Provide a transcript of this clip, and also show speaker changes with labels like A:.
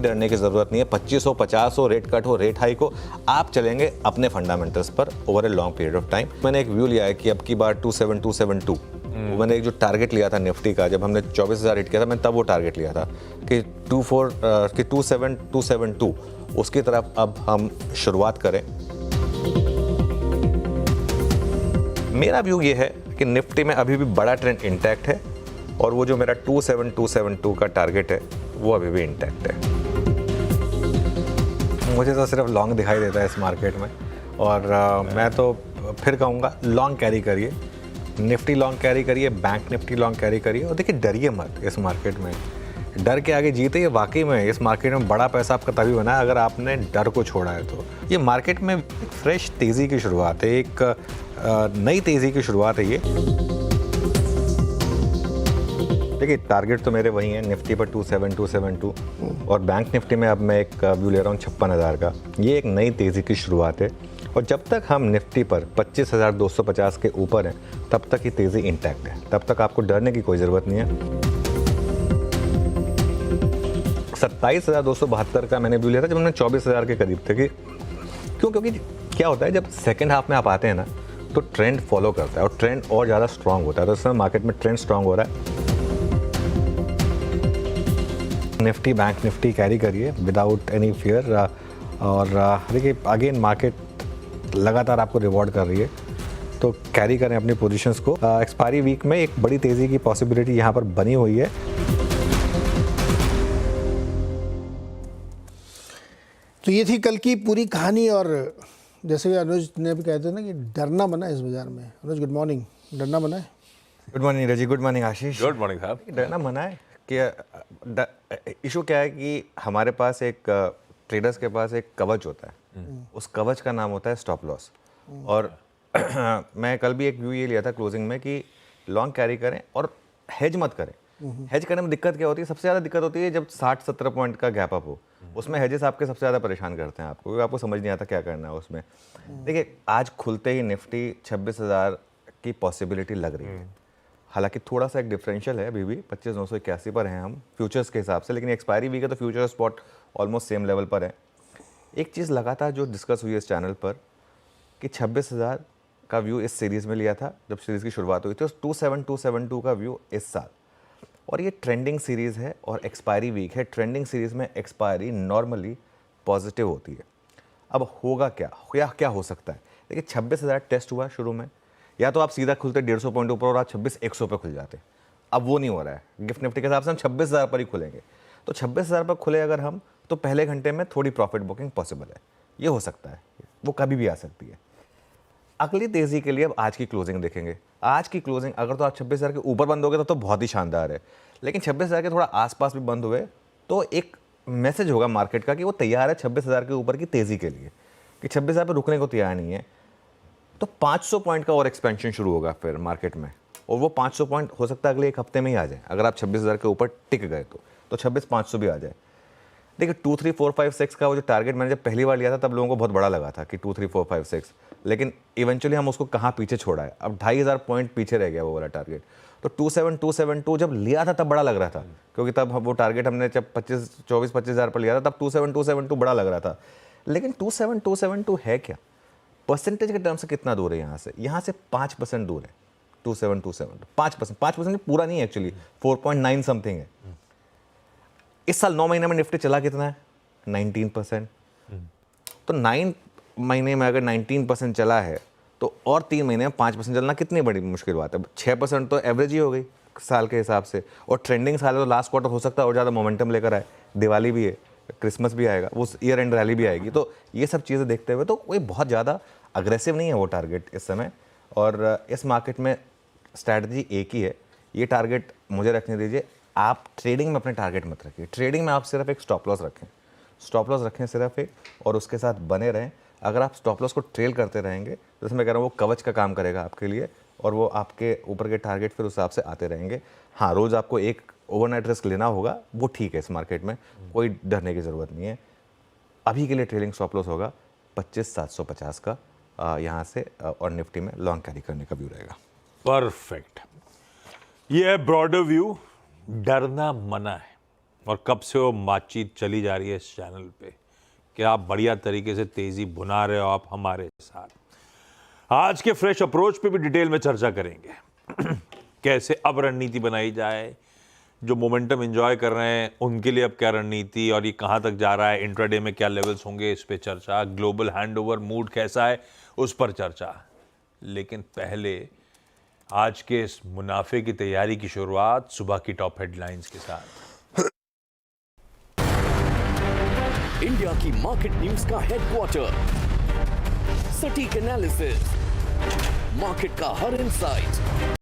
A: डरने की ज़रूरत नहीं है। 25 हो, 50 हो, रेट कट हो, रेट हाइक हो, आप चलेंगे अपने फंडामेंटल्स पर over a long period of time. मैंने एक व्यू लिया है कि अब की बार 27272 मैंने एक जो टारगेट लिया था निफ्टी का, जब हमने 24,000 हिट किया था, मैंने तब वो टारगेट लिया था कि 27272 उसकी तरफ अब हम शुरुआत करें। मेरा व्यू ये है कि निफ्टी में अभी भी बड़ा ट्रेंड इंटैक्ट है और वो जो मेरा 27272 का टारगेट है वो अभी भी इंटैक्ट है। मुझे तो सिर्फ लॉन्ग दिखाई देता है इस मार्केट में और मैं तो फिर कहूँगा लॉन्ग कैरी करिए, निफ्टी लॉन्ग कैरी करिए, बैंक निफ्टी लॉन्ग कैरी करिए और देखिए डरिए मत इस मार्केट में। डर के आगे जीते, ये वाकई में इस मार्केट में बड़ा पैसा आपका तभी बना है अगर आपने डर को छोड़ा है। तो ये मार्केट में एक फ्रेश तेज़ी की शुरुआत है, एक नई तेज़ी की शुरुआत है ये। देखिए टारगेट तो मेरे वही हैं, निफ्टी पर 27272 और बैंक निफ्टी में अब मैं एक व्यू ले रहा हूँ 56,000 का। ये एक नई तेज़ी की शुरुआत है और जब तक हम निफ्टी पर 25,250 के ऊपर हैं तब तक ये तेज़ी इंटैक्ट है, तब तक आपको डरने की कोई ज़रूरत नहीं है। 27,272 का मैंने व्यू लिया था जब हमने 24,000 के करीब थे। कि क्यों? क्योंकि क्या होता है जब सेकेंड हाफ में आप आते हैं ना तो ट्रेंड फॉलो करता है और ट्रेंड और ज़्यादा स्ट्रांग होता है। तो इस समय मार्केट में ट्रेंड स्ट्रांग हो रहा है। निफ्टी बैंक निफ्टी कैरी करिए विदाउट एनी फियर और देखिए अगेन मार्केट लगातार आपको रिवॉर्ड कर रही है तो कैरी करें अपनी पोजीशंस को। एक्सपायरी वीक में एक बड़ी तेज़ी की पॉसिबिलिटी यहाँ पर बनी हुई है।
B: तो ये थी कल की पूरी कहानी और जैसे कि अनुज ने भी कहते हैं ना कि डरना मना है इस बाजार में। अनुज गुड मॉर्निंग। डरना मना है?
A: गुड मॉर्निंग रजी, गुड मॉर्निंग आशीष।
C: गुड मॉर्निंग साहब।
A: डरना मना है कि इशू क्या है कि हमारे पास एक ट्रेडर्स के पास एक कवच होता है, उस कवच का नाम होता है स्टॉप लॉस। और मैं कल भी एक व्यू ये लिया था क्लोजिंग में कि लॉन्ग कैरी करें और हेज मत करें। हेज करने में दिक्कत क्या होती है? सबसे ज़्यादा दिक्कत होती है जब 60-70 पॉइंट का गैप अप हो, उसमें हेजेस आपके सबसे ज़्यादा परेशान करते हैं आपको, क्योंकि आपको समझ नहीं आता क्या करना है उसमें। देखिए आज खुलते ही निफ्टी 26,000 की पॉसिबिलिटी लग रही है। हालांकि थोड़ा सा एक डिफरेंशियल है, अभी भी 25,981 पर हैं हम फ्यूचर्स के हिसाब से, लेकिन एक्सपायरी वीक है तो future spot almost same level पर है। एक चीज़ लगातार जो डिस्कस हुई है इस चैनल पर कि 26,000 का व्यू इस सीरीज़ में लिया था जब सीरीज़ की शुरुआत हुई थी, 27272 का व्यू इस साल। और ये ट्रेंडिंग सीरीज़ है और एक्सपायरी वीक है। ट्रेंडिंग सीरीज़ में एक्सपायरी नॉर्मली पॉजिटिव होती है। अब होगा क्या हो सकता है? देखिए 26,000 टेस्ट हुआ शुरू में, या तो आप सीधा खुलते 150 पॉइंट ऊपर और आप 26,100 पे खुल जाते। अब वो नहीं हो रहा है। गिफ्ट निफ्टी के हिसाब से हम 26,000 पर ही खुलेंगे। तो 26,000 पर खुले अगर हम तो पहले घंटे में थोड़ी प्रॉफिट बुकिंग पॉसिबल है। ये हो सकता है, वो कभी भी आ सकती है। अगली तेज़ी के लिए अब आज की क्लोजिंग देखेंगे। आज की क्लोजिंग अगर तो आप 26,000 के ऊपर बंद हो गए तो बहुत ही शानदार है, लेकिन 26,000 के थोड़ा आसपास भी बंद हुए तो एक मैसेज होगा मार्केट का कि वो तैयार है 26,000 के ऊपर की तेज़ी के लिए, कि 26,000 पर रुकने को तैयार नहीं है। तो 500 पॉइंट का और एक्सपेंशन शुरू होगा फिर मार्केट में, और वो 500 पॉइंट हो सकता है अगले एक हफ्ते में ही आ जाए। अगर आप 26,000 के ऊपर टिक गए तो 26,500 भी आ जाए। देखिए 2, 3, 4, 5, 6 का वो जो टारगेट मैंने जब पहली बार लिया था तब लोगों को बहुत बड़ा लगा था कि 2, 3, 4, 5, 6, लेकिन इवेंचुअली हम उसको कहाँ पीछे छोड़ा है। अब 2,500 पॉइंट पीछे रह गया वो वाला टारगेट। तो 27272 जब लिया था तब बड़ा लग रहा था, क्योंकि तब वो टारगेट हमने जब 24,000 पर लिया था तब 27272 बड़ा लग रहा था। लेकिन 27272 है क्या? परसेंटेज के टर्म से कितना दूर है यहाँ से? यहाँ से 5% दूर है 27272। 5% पूरा नहीं है एक्चुअली, 4.9 समथिंग है। इस साल 9 महीने में निफ्टी चला कितना है? 19%। तो 9 महीने में अगर 19% चला है तो और 3 महीने में 5% चलना कितनी बड़ी मुश्किल बात है। 6% तो एवरेज ही हो गई साल के हिसाब से, और ट्रेंडिंग साल है तो लास्ट क्वार्टर हो सकता है और ज़्यादा मोमेंटम लेकर आए। दिवाली भी है, क्रिसमस भी आएगा, वो ईयर एंड रैली भी आएगी। तो ये सब चीज़ें देखते हुए तो कोई बहुत ज़्यादा अग्रेसिव नहीं है वो टारगेट इस समय। और इस मार्केट में स्ट्रैटेजी एक ही है, ये टारगेट मुझे रखने दीजिए। आप ट्रेडिंग में अपने टारगेट मत रखिए। ट्रेडिंग में आप सिर्फ एक स्टॉप लॉस रखें, स्टॉप लॉस रखें सिर्फ एक, और उसके साथ बने रहें। अगर आप स्टॉप लॉस को ट्रेल करते रहेंगे तो इसमें कह रहा हूँ वो कवच का काम करेगा आपके लिए, और वो आपके ऊपर के टारगेट फिर उस हिसाब से आते रहेंगे। हाँ, रोज़ आपको एक ओवरनाइट रिस्क लेना होगा, वो ठीक है। इस मार्केट में कोई डरने की ज़रूरत नहीं है। अभी के लिए ट्रेलिंग स्टॉप लॉस होगा 25,750 का यहाँ से, और निफ्टी में लॉन्ग कैरी करने का व्यू रहेगा।
C: परफेक्ट। ये है ब्रॉडर व्यू। डरना मना है। और कब से वो बातचीत चली जा रही है इस चैनल पे कि आप बढ़िया तरीके से तेजी बुना रहे हो आप हमारे साथ। आज के फ्रेश अप्रोच पे भी डिटेल में चर्चा करेंगे कैसे अब रणनीति बनाई जाए, जो मोमेंटम एंजॉय कर रहे हैं उनके लिए अब क्या रणनीति और ये कहाँ तक जा रहा है, इंट्राडे में क्या लेवल्स होंगे इस पे चर्चा, ग्लोबल हैंडओवर मूड कैसा है उस पर चर्चा। लेकिन पहले आज के इस मुनाफे की तैयारी की शुरुआत सुबह की टॉप हेडलाइंस के साथ।
D: इंडिया की मार्केट न्यूज का हेडक्वार्टर, सटीक एनालिसिस, मार्केट का हर इंसाइट,